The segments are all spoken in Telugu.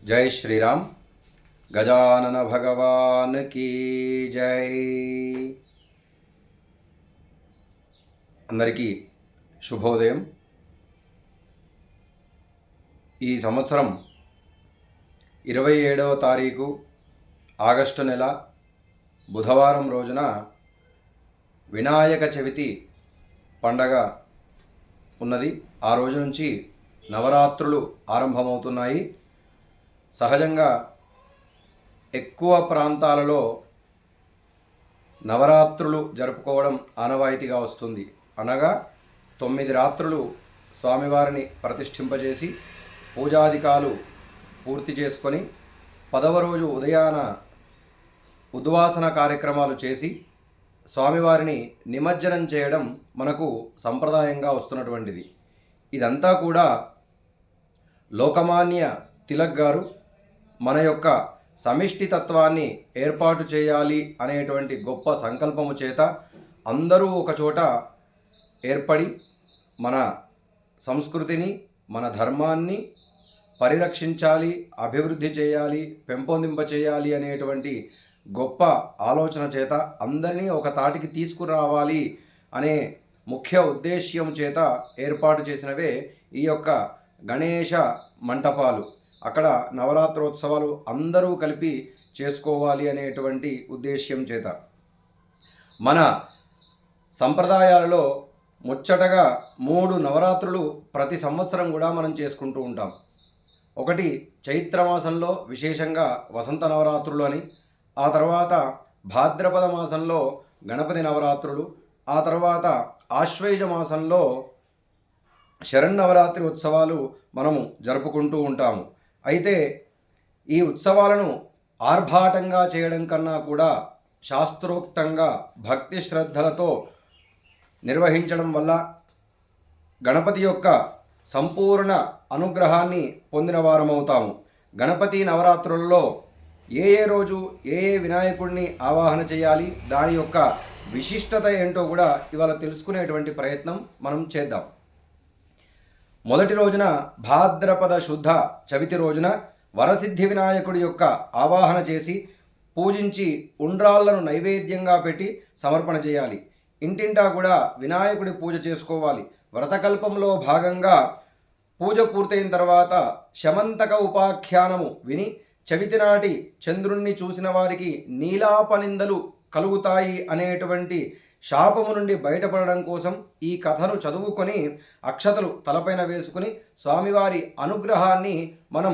జై శ్రీరామ్. గజానన భగవాన్ కీ జై. అందరికీ శుభోదయం. ఈ సంవత్సరం 27వ తారీఖు ఆగస్టు నెల బుధవారం రోజున వినాయక చవితి పండగ ఉన్నది. ఆ రోజు నుంచి నవరాత్రులు ఆరంభమవుతున్నాయి. సహజంగా ఎక్కువ ప్రాంతాలలో నవరాత్రులు జరుపుకోవడం ఆనవాయితీగా వస్తుంది. అనగా 9 రాత్రులు స్వామివారిని ప్రతిష్ఠింపజేసి పూజాధికాలు పూర్తి చేసుకొని 10వ రోజు ఉదయాన ఉద్వాసన కార్యక్రమాలు చేసి స్వామివారిని నిమజ్జనం చేయడం మనకు సంప్రదాయంగా వస్తున్నటువంటిది. ఇదంతా కూడా లోకమాన్య తిలక్ గారు మన యొక్క సమిష్టి తత్వాన్ని ఏర్పాటు చేయాలి అనేటువంటి గొప్ప సంకల్పము చేత అందరూ ఒకచోట ఏర్పడి మన సంస్కృతిని, మన ధర్మాన్ని పరిరక్షించాలి, అభివృద్ధి చేయాలి, పెంపొందింపచేయాలి అనేటువంటి గొప్ప ఆలోచన చేత అందరినీ ఒక తాటికి తీసుకురావాలి అనే ముఖ్య ఉద్దేశ్యం చేత ఏర్పాటు చేసినవే ఈ యొక్క గణేష మంటపాలు. అక్కడ నవరాత్రోత్సవాలు అందరూ కలిపి చేసుకోవాలి అనేటువంటి ఉద్దేశ్యం చేత మన సంప్రదాయాలలో ముచ్చటగా 3 నవరాత్రులు ప్రతి సంవత్సరం కూడా మనం చేసుకుంటూ ఉంటాం. ఒకటి చైత్రమాసంలో విశేషంగా వసంత నవరాత్రులు అని, ఆ తర్వాత భాద్రపద మాసంలో గణపతి నవరాత్రులు, ఆ తర్వాత ఆశ్వయుజ మాసంలో శరన్నవరాత్రి ఉత్సవాలు మనము జరుపుకుంటూ ఉంటాము. అయితే ఈ ఉత్సవాలను ఆర్భాటంగా చేయడం కన్నా కూడా శాస్త్రోక్తంగా భక్తి శ్రద్ధలతో నిర్వహించడం వల్ల గణపతి యొక్క సంపూర్ణ అనుగ్రహాన్ని పొందిన వారమవుతాము. గణపతి నవరాత్రుల్లో ఏ రోజు ఏ వినాయకుడిని ఆవాహన చేయాలి, దాని యొక్క విశిష్టత ఏంటో కూడా ఇవాళ తెలుసుకునేటువంటి ప్రయత్నం మనం చేద్దాం. మొదటి రోజున భాద్రపద శుద్ధ చవితి రోజున వరసిద్ధి వినాయకుడి యొక్క ఆవాహన చేసి పూజించి ఉండ్రాళ్లను నైవేద్యంగా పెట్టి సమర్పణ చేయాలి. ఇంటింటా కూడా వినాయకుడి పూజ చేసుకోవాలి. వ్రతకల్పంలో భాగంగా పూజ పూర్తయిన తర్వాత శమంతక ఉపాఖ్యానము విని చవితి నాటి చంద్రుణ్ణి చూసిన వారికి నీలాపనిందలు కలుగుతాయి అనేటువంటి శాపము నుండి బయటపడడం కోసం ఈ కథను చదువుకొని అక్షతలు తలపైన వేసుకుని స్వామివారి అనుగ్రహాన్ని మనం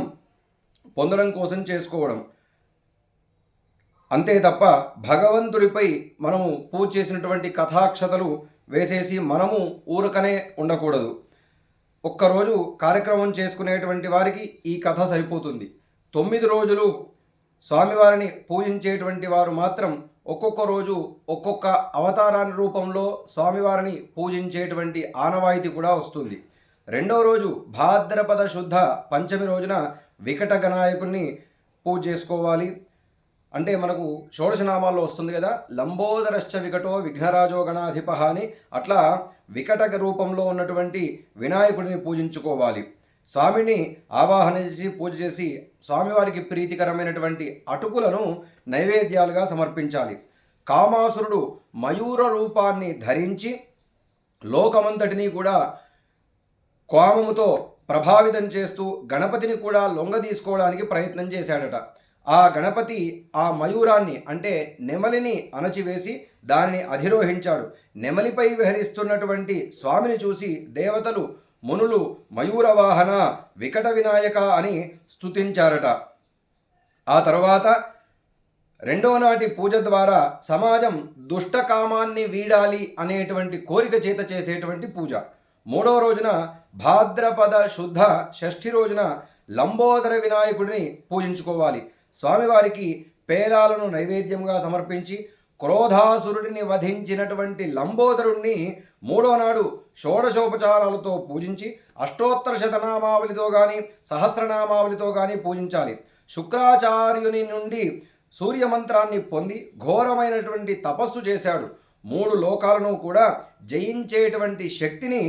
పొందడం కోసం చేసుకోవడం. అంతే తప్ప భగవంతుడిపై మనము పూజ చేసినటువంటి కథాక్షతలు వేసేసి మనము ఊరకనే ఉండకూడదు. ఒక్కరోజు కార్యక్రమం చేసుకునేటువంటి వారికి ఈ కథ సరిపోతుంది. 9 రోజులు స్వామివారిని పూజించేటువంటి వారు మాత్రం ఒక్కొక్క రోజు ఒక్కొక్క అవతారాన్ని రూపంలో స్వామివారిని పూజించేటువంటి ఆనవాయితీ కూడా వస్తుంది. రెండవ రోజు భాద్రపద శుద్ధ పంచమి రోజున వికట గణాయకుడిని పూజ చేసుకోవాలి. అంటే మనకు షోడశనామాల్లో వస్తుంది కదా, లంబోదరశ్చ వికటో విఘ్నరాజో గణాధిప అని. అట్లా వికట రూపంలో ఉన్నటువంటి వినాయకుడిని పూజించుకోవాలి. స్వామిని ఆవాహన చేసి పూజ చేసి స్వామివారికి ప్రీతికరమైనటువంటి అటుకులను నైవేద్యాలుగా సమర్పించాలి. కామాసురుడు మయూర రూపాన్ని ధరించి లోకమంతటినీ కూడా కామముతో ప్రభావితం చేస్తూ గణపతిని కూడా లొంగ తీసుకోవడానికి ప్రయత్నం చేశాడట. ఆ గణపతి ఆ మయూరాన్ని అంటే నెమలిని అణచివేసి దానిని అధిరోహించాడు. నెమలిపై విహరిస్తున్నటువంటి స్వామిని చూసి దేవతలు, మునులు మయూరవాహన వికట వినాయక అని స్తుతించారట. ఆ తర్వాత రెండవ నాటి పూజ ద్వారా సమాజం దుష్టకామాన్ని వీడాలి అనేటువంటి కోరిక చేత చేసేటువంటి పూజ. మూడవ రోజున భాద్రపద శుద్ధ షష్ఠి రోజున లంబోదర వినాయకుడిని పూజించుకోవాలి. స్వామివారికి పేలాలను నైవేద్యంగా సమర్పించి క్రోధాసురుడిని వధించినటువంటి లంబోదరుణ్ణి మూడో నాడు షోడశోపచారాలతో పూజించి అష్టోత్తర శతనామావళితో కానీ సహస్రనామావళితో కానీ పూజించాలి. శుక్రాచార్యుని నుండి సూర్యమంత్రాన్ని పొంది ఘోరమైనటువంటి తపస్సు చేశాడు. 3 లోకాలను కూడా జయించేటువంటి శక్తిని,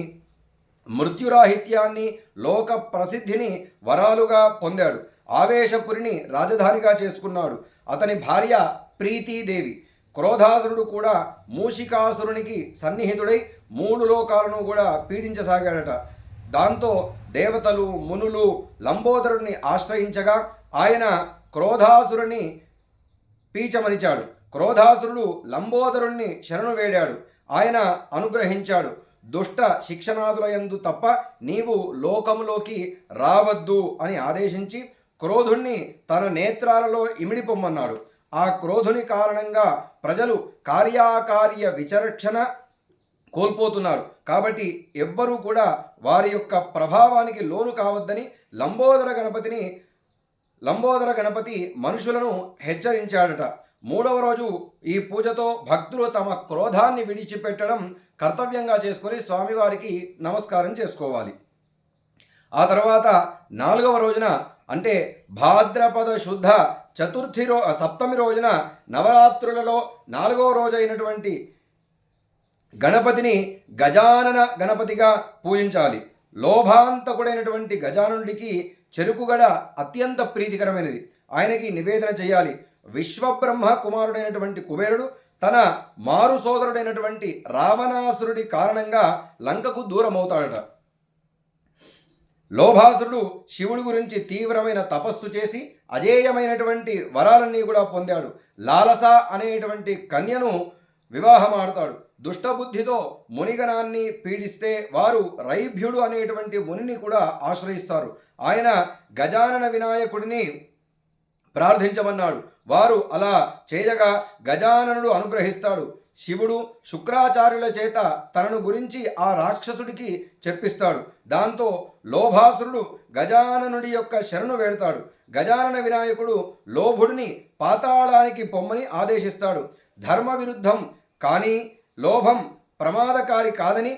మృత్యురాహిత్యాన్ని, లోక ప్రసిద్ధిని వరాలుగా పొందాడు. ఆవేశపురిని రాజధానిగా చేసుకున్నాడు. అతని భార్య ప్రీతీదేవి. క్రోధాసురుడు కూడా మూషికాసురునికి సన్నిహితుడై 3 లోకాలను కూడా పీడించసాగాడట. దాంతో దేవతలు, మునులు లంబోదరుణ్ణి ఆశ్రయించగా ఆయన క్రోధాసురుని పీచమరిచాడు. క్రోధాసురుడు లంబోదరుణ్ణి శరణు వేడాడు. ఆయన అనుగ్రహించాడు. దుష్ట శిక్షణాదులయందు తప్ప నీవు లోకములోకి రావద్దు అని ఆదేశించి క్రోధుణ్ణి తన నేత్రాలలో ఇమిడిపొమ్మన్నాడు. ఆ క్రోధుని కారణంగా ప్రజలు కార్యాకార్య విచక్షణ కోల్పోతున్నారు. కాబట్టి ఎవ్వరూ కూడా వారి యొక్క ప్రభావానికి లోను కావద్దని లంబోదర గణపతి మనుషులను హెచ్చరించాడట. 3వ రోజు ఈ పూజతో భక్తులు తమ క్రోధాన్ని విడిచిపెట్టడం కర్తవ్యంగా చేసుకొని స్వామివారికి నమస్కారం చేసుకోవాలి. ఆ తర్వాత 4వ రోజున అంటే భాద్రపద శుద్ధ సప్తమి రోజున నవరాత్రులలో 4వ రోజైనటువంటి గణపతిని గజానన గణపతిగా పూజించాలి. లోభాంతకుడైనటువంటి గజానుడికి చెరుకుగడ అత్యంత ప్రీతికరమైనది. ఆయనకి నివేదన చేయాలి. విశ్వబ్రహ్మ కుమారుడైనటువంటి కుబేరుడు తన మారు సోదరుడైనటువంటి రావణాసురుడి కారణంగా లంకకు దూరమవుతాడట. లోభాసురుడు శివుడి గురించి తీవ్రమైన తపస్సు చేసి అజేయమైనటువంటి వరాలన్నీ కూడా పొందాడు. లాలస అనేటువంటి కన్యను వివాహమాడతాడు. దుష్టబుద్ధితో మునిగణాన్ని పీడిస్తే వారు రైభ్యుడు అనేటువంటి మునిని కూడా ఆశ్రయిస్తారు. ఆయన గజానన వినాయకుడిని ప్రార్థించమన్నాడు. వారు అలా చేయగా గజాననుడు అనుగ్రహిస్తాడు. శివుడు శుక్రాచార్యుల చేత తనను గురించి ఆ రాక్షసుడికి చెప్పిస్తాడు. దాంతో లోభాసురుడు గజాననుడి యొక్క శరణు వేడతాడు. గజానన వినాయకుడు లోభుడిని పాతాళానికి పొమ్మని ఆదేశిస్తాడు. ధర్మ విరుద్ధం కానీ లోభం ప్రమాదకారి కాదని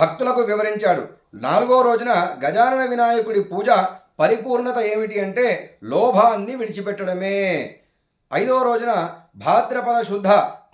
భక్తులకు వివరించాడు. 4వ రోజున గజానన వినాయకుడి పూజ పరిపూర్ణత ఏమిటి అంటే లోభాన్ని విడిచిపెట్టడమే. 5వ రోజున భాద్రపద శుద్ధ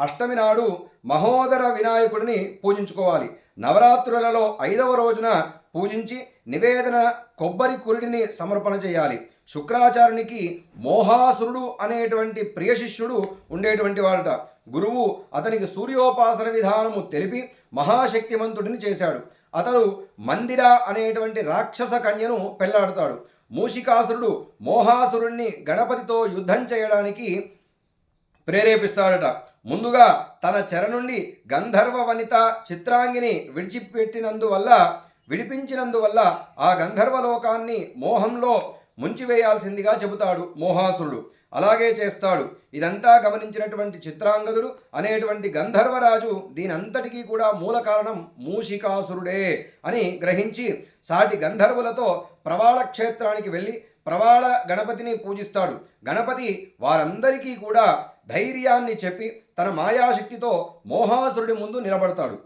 అష్టమి నాడు మహోదర వినాయకుడిని పూజించుకోవాలి. నవరాత్రులలో 5వ రోజున పూజించి నివేదన కొబ్బరి కురిడిని సమర్పణ చేయాలి. శుక్రాచార్యునికి మోహాసురుడు అనేటువంటి ప్రియ శిష్యుడు ఉండేటువంటి వాడట. గురువు అతనికి సూర్యోపాసన విధానము తెలిపి మహాశక్తిమంతుడిని చేశాడు. అతడు మందిర అనేటువంటి రాక్షస కన్యను పెళ్లాడతాడు. మూషికాసురుడు మోహాసురుణ్ణి గణపతితో యుద్ధం చేయడానికి ప్రేరేపిస్తాడట. ముందుగా తన చెర నుండి గంధర్వ వనిత చిత్రాంగిని విడిపించినందువల్ల ఆ గంధర్వలోకాన్ని మోహంలో ముంచివేయాల్సిందిగా చెబుతాడు మోహాసురుడు. అలాగే చేస్తాడు. ఇదంతా గమనించినటువంటి చిత్రాంగదుడు అనేటువంటి గంధర్వరాజు దీనంతటికీ కూడా మూల కారణం మూషికాసురుడే అని గ్రహించి సాటి గంధర్వులతో ప్రవాళ క్షేత్రానికి వెళ్ళి ప్రవాళ గణపతిని పూజిస్తాడు. గణపతి వారందరికీ కూడా ధైర్యాన్ని చెప్పి తన మాయాశక్తితో మోహాసురుడి ముందు నిలబడతాడు.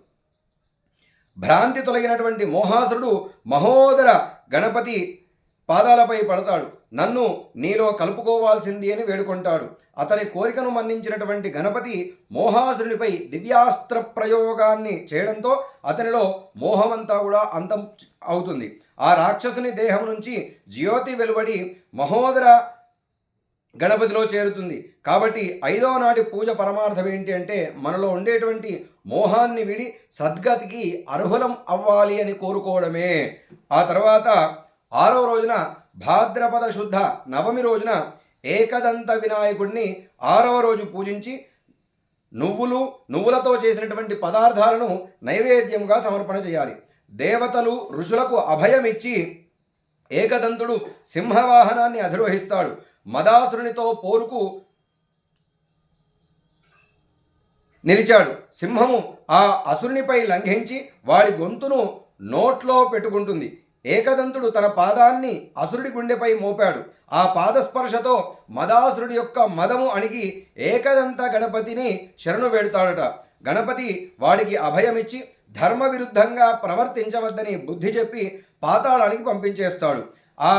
భ్రాంతి తొలగినటువంటి మోహాసురుడు మహోదర గణపతి పాదాలపై పడతాడు. నన్ను నీలో కలుపుకోవాల్సింది అని వేడుకుంటాడు. అతని కోరికను మన్నించినటువంటి గణపతి మోహాసురునిపై దివ్యాస్త్ర ప్రయోగాన్ని చేయడంతో అతనిలో మోహమంతా కూడా అంతం అవుతుంది. ఆ రాక్షసుని దేహం నుంచి జ్యోతి వెలువడి మహోదర గణపతిలో చేరుతుంది. కాబట్టి 5వ నాటి పూజ పరమార్థం ఏంటి అంటే మనలో ఉండేటువంటి మోహాన్ని విడి సద్గతికి అర్హులం అవ్వాలి అని కోరుకోవడమే. ఆ తర్వాత 6వ రోజున భాద్రపద శుద్ధ నవమి రోజున ఏకదంత వినాయకుడిని 6వ రోజు పూజించి నువ్వులతో చేసినటువంటి పదార్థాలను నైవేద్యంగా సమర్పణ చేయాలి. దేవతలు ఋషులకు అభయమిచ్చి ఏకదంతుడు సింహవాహనాన్ని అధిరోహిస్తాడు. మదాసురునితో పోరుకు నిలిచాడు. సింహము ఆ అసురునిపై లంఘించి వాడి గొంతును నోట్లో పెట్టుకుంటుంది. ఏకదంతుడు తన పాదాన్ని అసురుడి గుండెపై మోపాడు. ఆ పాదస్పర్శతో మదాసురుడి యొక్క మదము అణిగి ఏకదంత గణపతిని శరణు వేడుతాడట. గణపతి వాడికి అభయమిచ్చి ధర్మ విరుద్ధంగా ప్రవర్తించవద్దని బుద్ధి చెప్పి పాతాళానికి పంపించేస్తాడు. ఆ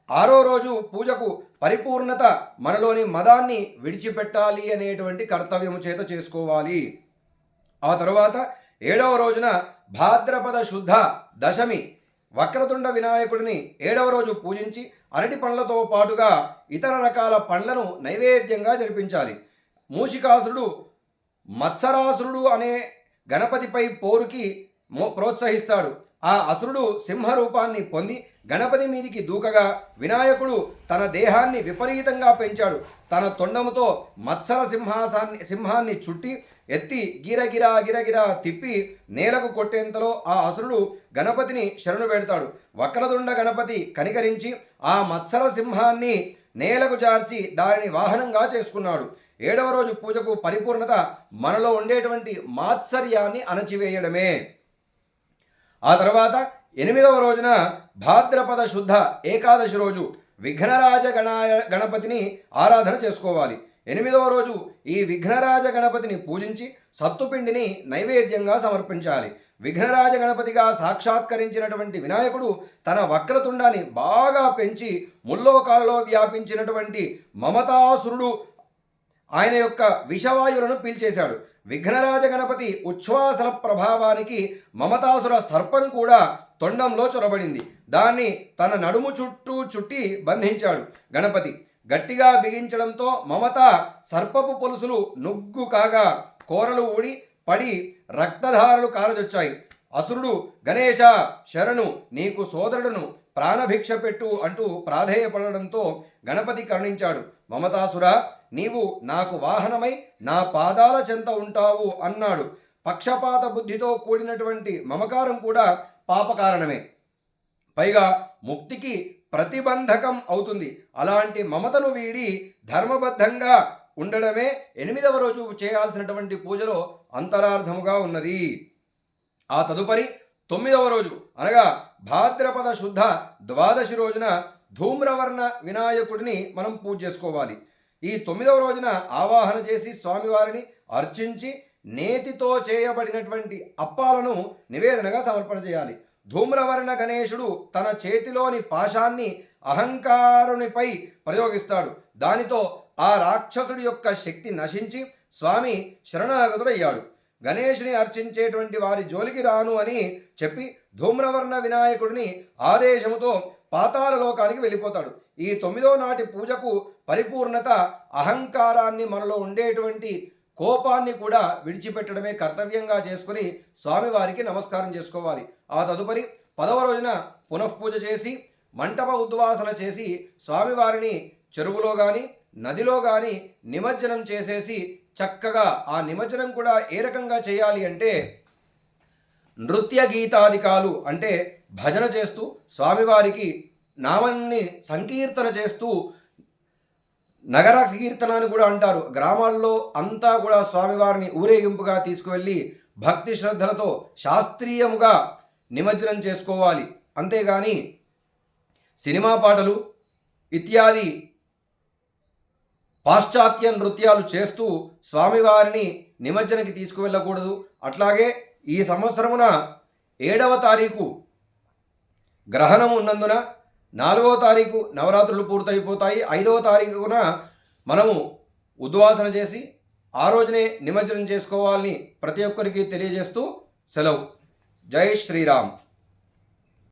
6వ రోజు పూజకు పరిపూర్ణత మనలోని మదాన్ని విడిచిపెట్టాలి అనేటువంటి కర్తవ్యము చేత చేసుకోవాలి. ఆ తరువాత 7వ రోజున భాద్రపద శుద్ధ దశమి వక్రతుండ వినాయకుడిని 7వ రోజు పూజించి అరటి పండ్లతో పాటుగా ఇతర రకాల పండ్లను నైవేద్యంగా జరిపించాలి. మూషికాసురుడు మత్సరాసురుడు అనే గణపతిపై పోరుకి ప్రోత్సహిస్తాడు. ఆ అసురుడు సింహ రూపాన్ని పొంది గణపతి మీదికి దూకగా వినాయకుడు తన దేహాన్ని విపరీతంగా పెంచాడు. తన తొండముతో మత్సర సింహాన్ని చుట్టి ఎత్తి గిరగిరా గిరగిరా తిప్పి నేలకు కొట్టేంతలో ఆ అసురుడు గణపతిని శరణు పెడతాడు. వక్రతుండ గణపతి కనికరించి ఆ మత్సర సింహాన్ని నేలకు జార్చి దానిని వాహనంగా చేసుకున్నాడు. 7వ రోజు పూజకు పరిపూర్ణత మనలో ఉండేటువంటి మాత్సర్యాన్ని అణచివేయడమే. ఆ తర్వాత 8వ రోజున భాద్రపద శుద్ధ ఏకాదశి రోజు విఘ్నరాజ గణపతిని ఆరాధన చేసుకోవాలి. 8వ రోజు ఈ విఘ్నరాజ గణపతిని పూజించి సత్తుపిండిని నైవేద్యంగా సమర్పించాలి. విఘ్నరాజ గణపతిగా సాక్షాత్కరించినటువంటి వినాయకుడు తన వక్రతుండాన్ని బాగా పెంచి ముల్లోకాలలో వ్యాపించినటువంటి మమతాసురుడు ఆయన యొక్క విషవాయువులను పీల్చేశాడు. విఘ్నరాజ గణపతి ఉచ్ఛ్వాసల ప్రభావానికి మమతాసుర సర్పం కూడా తొండంలో చొరబడింది. దాన్ని తన నడుము చుట్టూ చుట్టి బంధించాడు. గణపతి గట్టిగా బిగించడంతో మమత సర్పపు పొలుసులు నుగ్గు కాగా కోరలు ఊడి పడి రక్తధారలు కారజొచ్చాయి. అసురుడు గణేశ శరణు, నీకు సోదరుడును, ప్రాణభిక్ష పెట్టు అంటూ ప్రాధేయపడడంతో గణపతి కరుణించాడు. మమతాసుర, నీవు నాకు వాహనమై నా పాదాల చెంత ఉంటావు అన్నాడు. పక్షపాత బుద్ధితో కూడినటువంటి మమకారం కూడా పాపకారణమే, పైగా ముక్తికి ప్రతిబంధకం అవుతుంది. అలాంటి మమతను వీడి ధర్మబద్ధంగా ఉండడమే 8వ రోజు చేయాల్సినటువంటి పూజలో అంతరార్థముగా ఉన్నది. ఆ తదుపరి 9వ రోజు అనగా భాద్రపద శుద్ధ ద్వాదశి రోజున ధూమ్రవర్ణ వినాయకుడిని మనం పూజ చేసుకోవాలి. ఈ 9వ రోజున ఆవాహన చేసి స్వామివారిని అర్చించి నేతితో చేయబడినటువంటి అప్పాలను నివేదనగా సమర్పణ చేయాలి. ధూమ్రవర్ణ గణేశుడు తన చేతిలోని పాశాన్ని అహంకారునిపై ప్రయోగిస్తాడు. దానితో ఆ రాక్షసుడి యొక్క శక్తి నశించి స్వామి శరణాగతుడయ్యాడు. గణేశుని అర్చించేటువంటి వారి జోలికి రాను అని చెప్పి ధూమ్రవర్ణ వినాయకుడిని ఆదేశముతో పాతాళ లోకానికి వెళ్ళిపోతాడు. ఈ 9వ నాటి పూజకు పరిపూర్ణత అహంకారాన్ని, మనలో ఉండేటువంటి కోపాన్ని కూడా విడిచిపెట్టడమే కర్తవ్యంగా చేసుకుని స్వామివారికి నమస్కారం చేసుకోవాలి. ఆ తదుపరి 10వ రోజున పునఃపూజ చేసి మంటప ఉద్వాసన చేసి స్వామివారిని చెరువులో కానీ నదిలో కానీ నిమజ్జనం చేసేసి చక్కగా ఆ నిమజ్జనం కూడా ఏ రకంగా చేయాలి అంటే నృత్య గీతాదికాలు అంటే భజన చేస్తూ స్వామివారికి నామాన్ని సంకీర్తన చేస్తూ, నగర కీర్తనాన్ని కూడా అంటారు, గ్రామాల్లో అంతా కూడా స్వామివారిని ఊరేగింపుగా తీసుకువెళ్ళి భక్తి శ్రద్ధలతో శాస్త్రీయముగా నిమజ్జనం చేసుకోవాలి. అంతేగాని సినిమా పాటలు ఇత్యాది పాశ్చాత్య నృత్యాలు చేస్తూ స్వామివారిని నిమజ్జనకి తీసుకువెళ్ళకూడదు. అట్లాగే ఈ సంవత్సరమున 7వ తారీఖు గ్రహణం ఉన్నందున 4వ తారీఖు నవరాత్రులు పూర్తయిపోతాయి. 5వ తారీఖున మనము ఉద్వాసన చేసి ఆ రోజునే నిమజ్జనం చేసుకోవాలని ప్రతి ఒక్కరికి తెలియజేస్తూ సెలవు. జై శ్రీరామ్.